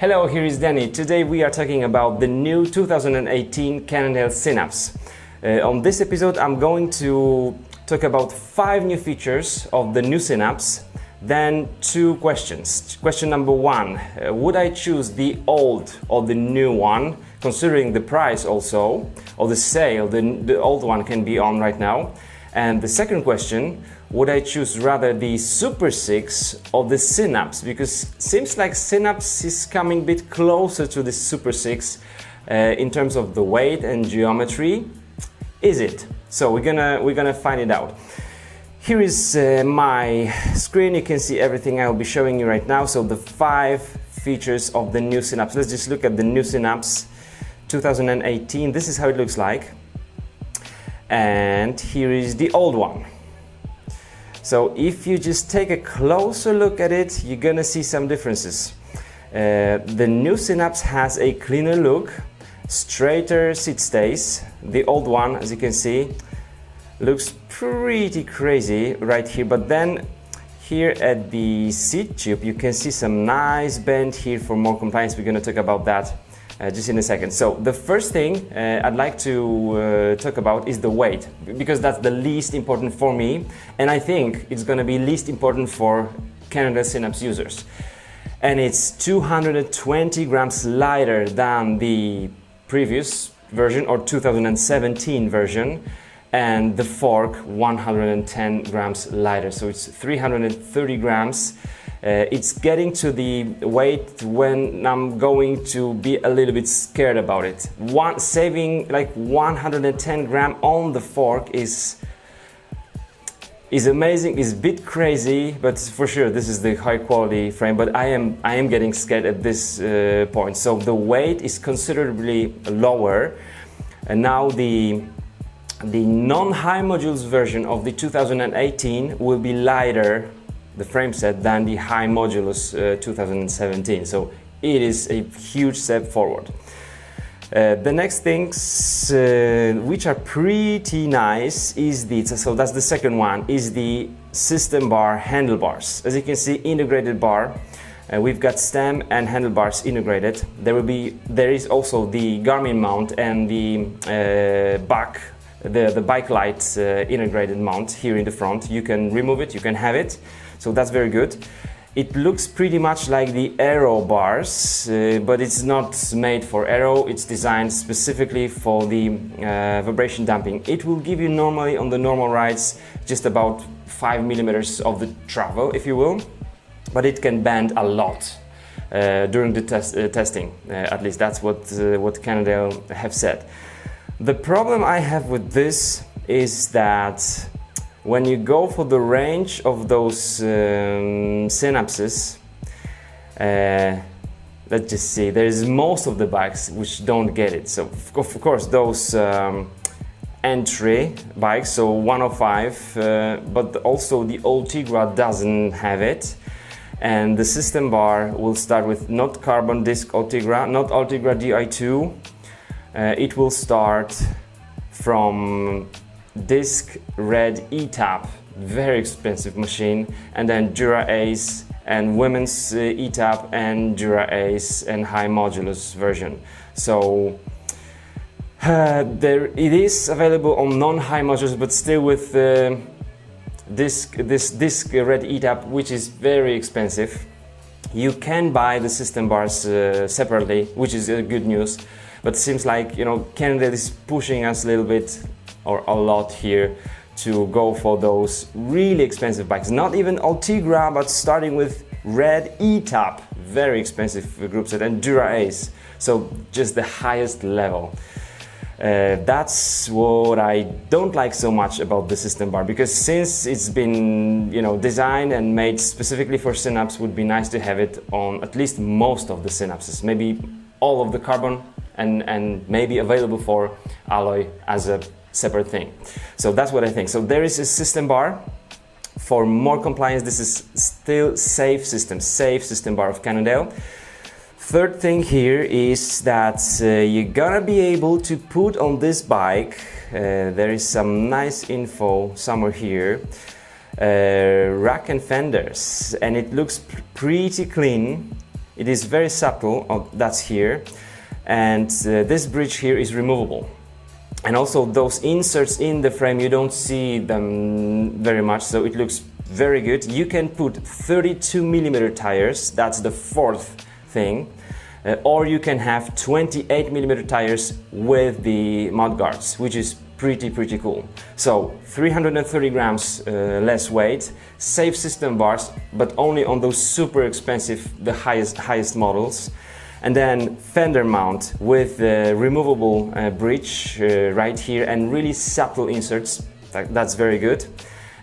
Hello, here is Danny. Today we are talking about the new 2018 Cannondale Synapse. On this episode I'm going to talk about 5 new features of the new Synapse, then 2 questions. Question number 1, would I choose the old or the new one, considering the price also, or the sale the old one can be on right now? And the second question, would I choose rather the SuperSix or the Synapse? Because seems like Synapse is coming a bit closer to the SuperSix in terms of the weight and geometry. Is it? So we're gonna find it out. Here is my screen. You can see everything I will be showing you right now. So the 5 features of the new Synapse. Let's just look at the new Synapse 2018. This is how it looks like. And here is the old one. So if you just take a closer look at it, you're gonna see some differences. The new Synapse has a cleaner look, straighter seat stays. The old one, as you can see, looks pretty crazy right here, but then here at the seat tube you can see some nice bend here for more compliance. We're gonna talk about that just in a second. So the first thing I'd like to talk about is the weight, because that's the least important for me, and I think it's going to be least important for Cannondale Synapse users. And it's 220 grams lighter than the previous version or 2017 version, and the fork 110 grams lighter, so it's 330 grams. It's getting to the weight when I'm going to be a little bit scared about it. Saving like 110 grams on the fork is amazing, is a bit crazy, but for sure this is the high quality frame, but I am getting scared at this point. So the weight is considerably lower, and now the non-high modules version of the 2018 will be lighter, the frame set, than the high modulus 2017. So it is a huge step forward. The next things which are pretty nice is so that's the second one, is the system bar handlebars. As you can see, integrated bar. We've got stem and handlebars integrated. There is also the Garmin mount and the the bike light integrated mount here in the front. You can remove it, you can have it. So that's very good. It looks pretty much like the aero bars, but it's not made for aero. It's designed specifically for the vibration damping. It will give you normally on the normal rides just about 5 millimeters of the travel, if you will, but it can bend a lot during the testing. At least that's what Cannondale have said. The problem I have with this is that when you go for the range of those Synapses, let's just see, there's most of the bikes which don't get it. So of course those entry bikes, so 105, but also the Ultegra doesn't have it. And the system bar will start with not carbon disc Ultegra, not Ultegra Di2. It will start from disc red E-Tap, very expensive machine, and then Dura Ace and women's E-Tap and Dura Ace and high modulus version. So it is available on non-high modulus, but still with this disc red E-Tap, which is very expensive. You can buy the system bars separately, which is good news, but it seems like, you know, Cannondale is pushing us a little bit or a lot here to go for those really expensive bikes. Not even Ultegra, but starting with red E-Tap, very expensive group set, and Dura Ace, so just the highest level. That's what I don't like so much about the system bar, because since it's been, you know, designed and made specifically for Synapse, would be nice to have it on at least most of the Synapses, maybe all of the carbon, and maybe available for alloy as a separate thing. So that's what I think. So there is a system bar for more compliance. This is still safe system bar of Cannondale. Third thing here is that you're gonna be able to put on this bike, there is some nice info somewhere here, rack and fenders, and it looks pretty clean. It is very subtle, that's here, and this bridge here is removable. And also those inserts in the frame, you don't see them very much, so it looks very good. You can put 32mm tires, that's the fourth thing, or you can have 28mm tires with the mud guards, which is pretty cool. So 330 grams less weight, safe system bars, but only on those super expensive, the highest models. And then fender mount with the removable bridge right here, and really subtle inserts, that's very good.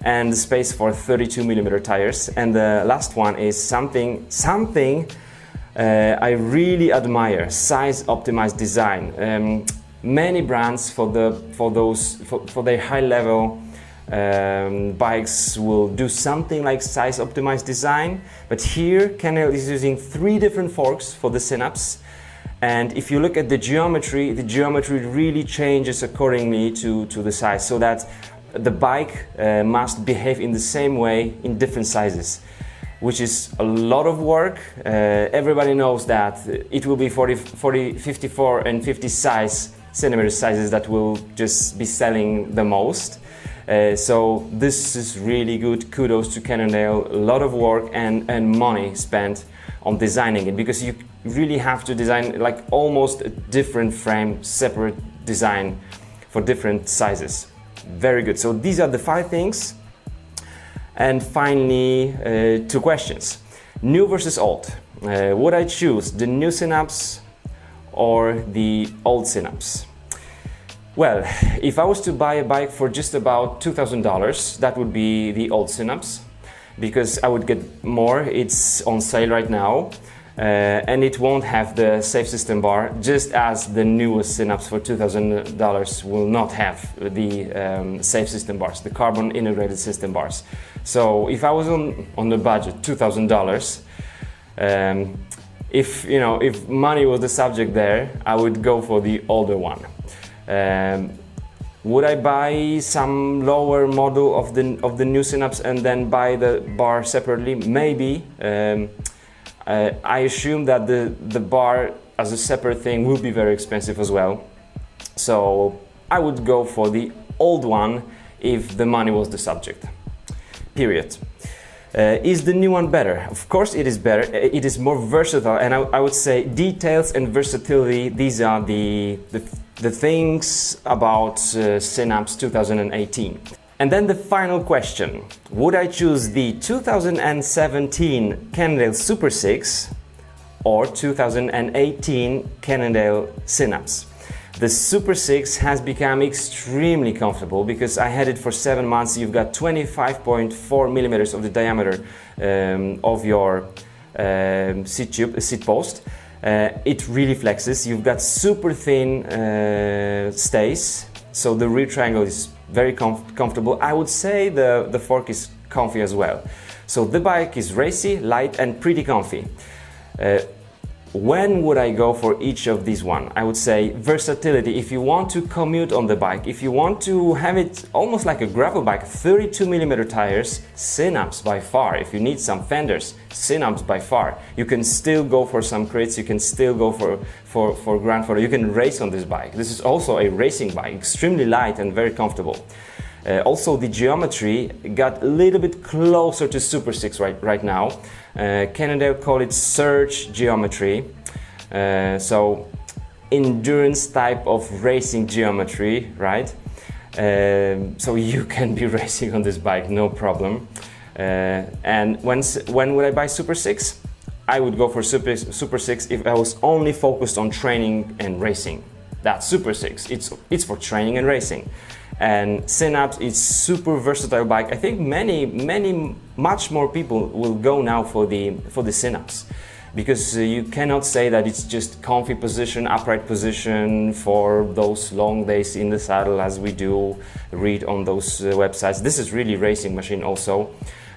And the space for 32mm tires. And the last one is something I really admire, size optimized design. Many brands for their high level bikes will do something like size optimized design, but here Cannondale is using 3 different forks for the Synapse, and if you look at the geometry really changes accordingly to the size, so that the bike must behave in the same way in different sizes, which is a lot of work. Everybody knows that it will be 40, 54 and 50 centimeter sizes that will just be selling the most. So this is really good. Kudos to Cannondale. A lot of work and money spent on designing it, because you really have to design like almost a different frame, separate design for different sizes. Very good. So these are the 5 things. And finally, 2 questions. New versus old. Would I choose the new Synapse or the old Synapse? Well, if I was to buy a bike for just about $2,000, that would be the old Synapse, because I would get more. It's on sale right now, and it won't have the safe system bar, just as the newest Synapse for $2,000 will not have the safe system bars, the carbon integrated system bars. So if I was on the budget, $2,000, if money was the subject there, I would go for the older one. Would I buy some lower model of the new Synapse and then buy the bar separately? Maybe. I assume that the bar as a separate thing will be very expensive as well. So I would go for the old one if the money was the subject. Period. Is the new one better? Of course it is better. It is more versatile, and I would say details and versatility, these are the things about Synapse 2018. And then the final question. Would I choose the 2017 Cannondale SuperSix or 2018 Cannondale Synapse? The SuperSix has become extremely comfortable because I had it for 7 months. You've got 25.4 millimeters of the diameter of your seat post. It really flexes. You've got super thin stays, so the rear triangle is very comfortable. I would say the fork is comfy as well. So the bike is racy, light and pretty comfy. When would I go for each of these one? I would say versatility. If you want to commute on the bike, if you want to have it almost like a gravel bike, 32mm tires, Synapse by far. If you need some fenders, Synapse by far. You can still go for some crits, you can still go for ground photo. You can race on this bike. This is also a racing bike, extremely light and very comfortable. Also the geometry got a little bit closer to SuperSix right now. Cannondale call it surge geometry, so endurance type of racing geometry, right? So you can be racing on this bike, no problem. And when would I buy SuperSix? I would go for SuperSix if I was only focused on training and racing. That's SuperSix, it's for training and racing. And Synapse is super versatile bike. I think much more people will go now for the Synapse, because you cannot say that it's just comfy position, upright position for those long days in the saddle as we do read on those websites. This is really racing machine also.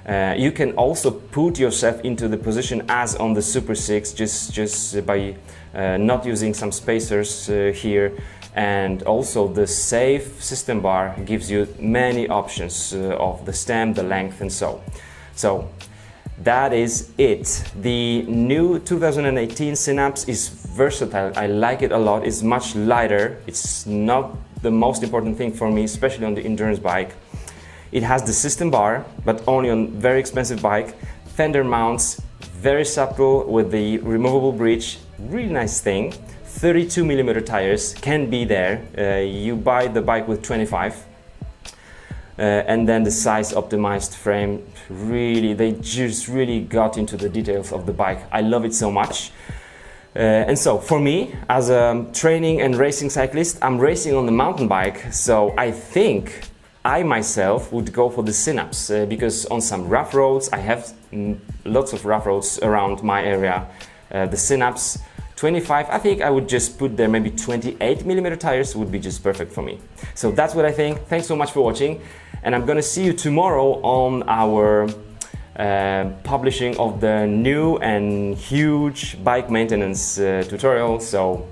You can also put yourself into the position as on the SuperSix just by not using some spacers here. And also the safe system bar gives you many options of the stem, the length and so. that is it. The new 2018 Synapse is versatile. I like it a lot. It's much lighter. It's not the most important thing for me, especially on the endurance bike. It has the system bar, but only on very expensive bike. Fender mounts, very subtle with the removable bridge. Really nice thing. 32mm tires can be there. You buy the bike with 25. And then the size optimized frame, really, they just really got into the details of the bike. I love it so much. And so for me, as a training and racing cyclist, I'm racing on the mountain bike, so I think I myself would go for the Synapse because on some rough roads, I have lots of rough roads around my area. The Synapse 25, I think I would just put there maybe 28mm tires would be just perfect for me. So that's what I think. Thanks so much for watching, and I'm gonna see you tomorrow on our publishing of the new and huge bike maintenance tutorial. So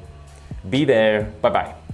be there. Bye bye.